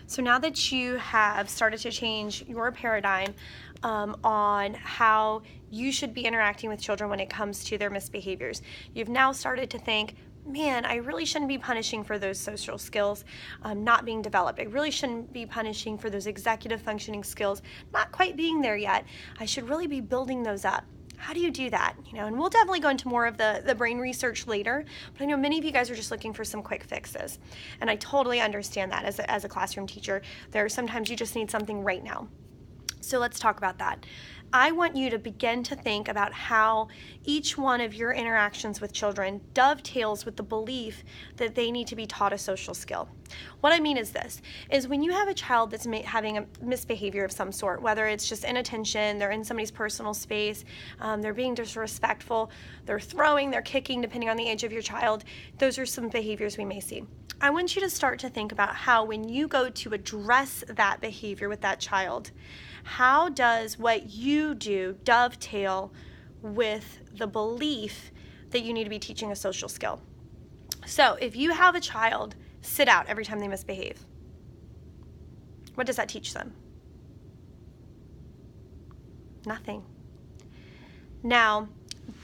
So now that you have started to change your paradigm on how you should be interacting with children when it comes to their misbehaviors, you've now started to think, man, I really shouldn't be punishing for those social skills not being developed. I really shouldn't be punishing for those executive functioning skills not quite being there yet. I should really be building those up. How do you do that? And we'll definitely go into more of the brain research later, but I know many of you guys are just looking for some quick fixes. And I totally understand that as a classroom teacher. There are sometimes you just need something right now. So let's talk about that. I want you to begin to think about how each one of your interactions with children dovetails with the belief that they need to be taught a social skill. What I mean is this, is when you have a child that's having a misbehavior of some sort, whether it's just inattention, they're in somebody's personal space, they're being disrespectful, they're throwing, they're kicking, depending on the age of your child, those are some behaviors we may see. I want you to start to think about how when you go to address that behavior with that child, how does what you do dovetail with the belief that you need to be teaching a social skill? So if you have a child sit out every time they misbehave, what does that teach them? Nothing. Now,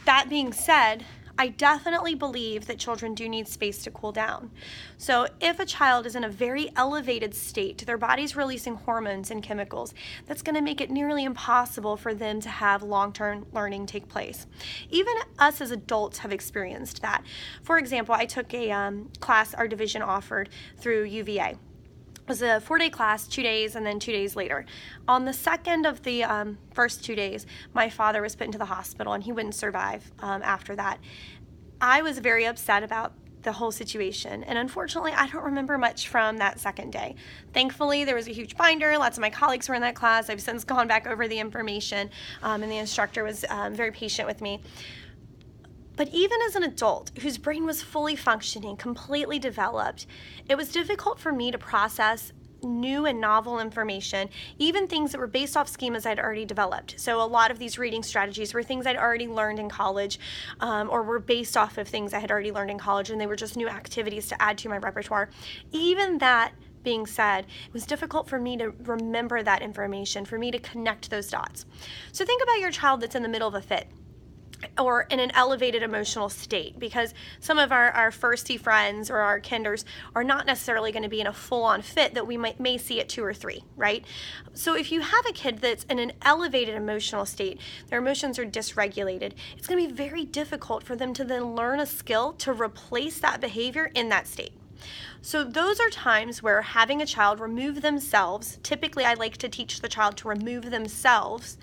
that being said, I definitely believe that children do need space to cool down. So if a child is in a very elevated state, their body's releasing hormones and chemicals, that's going to make it nearly impossible for them to have long-term learning take place. Even us as adults have experienced that. For example, I took a class our division offered through UVA. It was a 4-day class, 2 days, and then 2 days later. On the second of the first 2 days, my father was put into the hospital and he wouldn't survive after that. I was very upset about the whole situation, and unfortunately I don't remember much from that second day. Thankfully there was a huge binder, lots of my colleagues were in that class. I've since gone back over the information and the instructor was very patient with me. But even as an adult whose brain was fully functioning, completely developed, it was difficult for me to process new and novel information, even things that were based off schemas I'd already developed. So a lot of these reading strategies were things I'd already learned in college or were based off of things I had already learned in college, and they were just new activities to add to my repertoire. Even that being said, it was difficult for me to remember that information, for me to connect those dots. So think about your child that's in the middle of a fit, or in an elevated emotional state, because some of our firstie friends or our kinders are not necessarily going to be in a full-on fit that we may see at 2 or 3, right? So if you have a kid that's in an elevated emotional state, their emotions are dysregulated, it's going to be very difficult for them to then learn a skill to replace that behavior in that state. So those are times where having a child remove themselves, typically I like to teach the child to remove themselves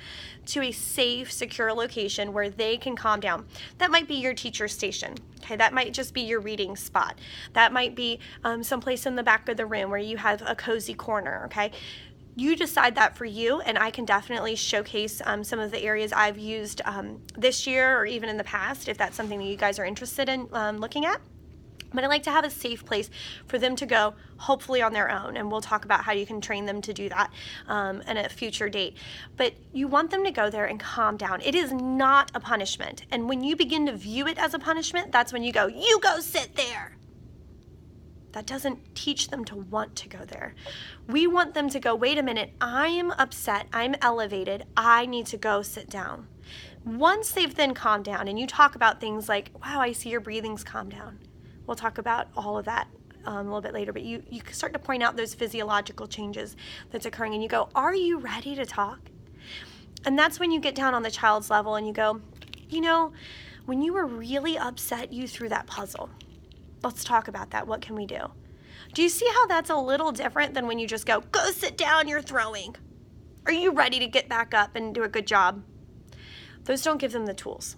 to a safe, secure location where they can calm down. That might be your teacher's station, okay? That might just be your reading spot. That might be someplace in the back of the room where you have a cozy corner, okay? You decide that for you, and I can definitely showcase some of the areas I've used this year or even in the past if that's something that you guys are interested in looking at. But I like to have a safe place for them to go, hopefully on their own, and we'll talk about how you can train them to do that in a future date. But you want them to go there and calm down. It is not a punishment, and when you begin to view it as a punishment, that's when you go sit there. That doesn't teach them to want to go there. We want them to go, wait a minute, I'm upset, I'm elevated, I need to go sit down. Once they've then calmed down, and you talk about things like, wow, I see your breathing's calmed down. We'll talk about all of that a little bit later, but you start to point out those physiological changes that's occurring, and you go, are you ready to talk? And that's when you get down on the child's level and you go, when you were really upset, you threw that puzzle. Let's talk about that. What can we do? Do you see how that's a little different than when you just go sit down, you're throwing? Are you ready to get back up and do a good job? Those don't give them the tools.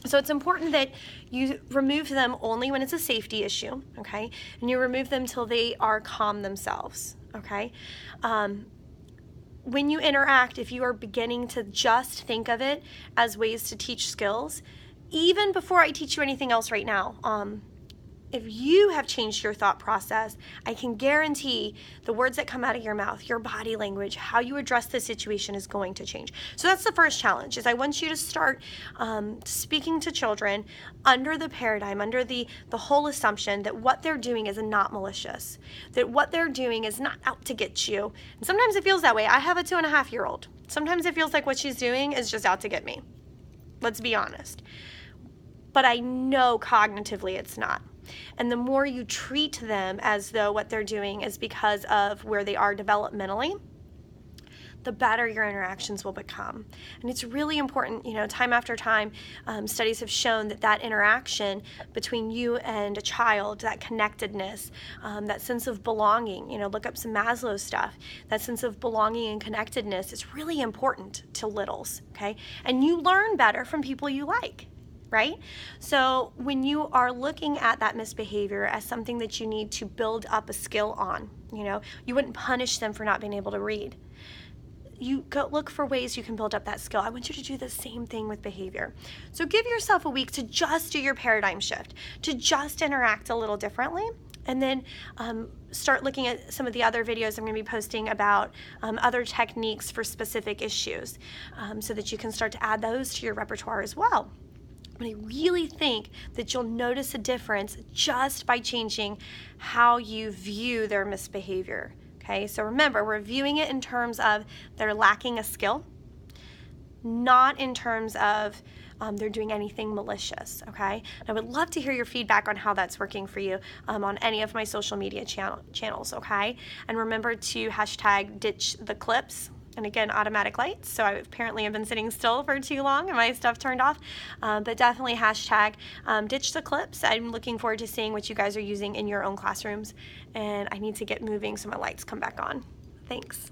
So it's important that you remove them only when it's a safety issue, okay? And you remove them till they are calm themselves, okay? When you interact, if you are beginning to just think of it as ways to teach skills, even before I teach you anything else right now, if you have changed your thought process, I can guarantee the words that come out of your mouth, your body language, how you address the situation is going to change. So that's the first challenge, is I want you to start speaking to children under the paradigm, under the whole assumption that what they're doing is not malicious, that what they're doing is not out to get you. And sometimes it feels that way. I have a 2.5-year-old. Sometimes it feels like what she's doing is just out to get me. Let's be honest. But I know cognitively it's not. And the more you treat them as though what they're doing is because of where they are developmentally, the better your interactions will become. And it's really important, time after time, studies have shown that interaction between you and a child, that connectedness, that sense of belonging, look up some Maslow stuff, that sense of belonging and connectedness is really important to littles, okay? And you learn better from people you like. Right? So when you are looking at that misbehavior as something that you need to build up a skill on, you wouldn't punish them for not being able to read. You go look for ways you can build up that skill. I want you to do the same thing with behavior. So give yourself a week to just do your paradigm shift, to just interact a little differently, and then start looking at some of the other videos I'm going to be posting about other techniques for specific issues, so that you can start to add those to your repertoire as well. But I really think that you'll notice a difference just by changing how you view their misbehavior. Okay, so remember, we're viewing it in terms of they're lacking a skill, not in terms of they're doing anything malicious, okay? And I would love to hear your feedback on how that's working for you on any of my social media channels, okay? And remember to hashtag ditchtheclips. And again, automatic lights. So I apparently have been sitting still for too long and my stuff turned off. But definitely hashtag ditch the clips. I'm looking forward to seeing what you guys are using in your own classrooms. And I need to get moving so my lights come back on. Thanks.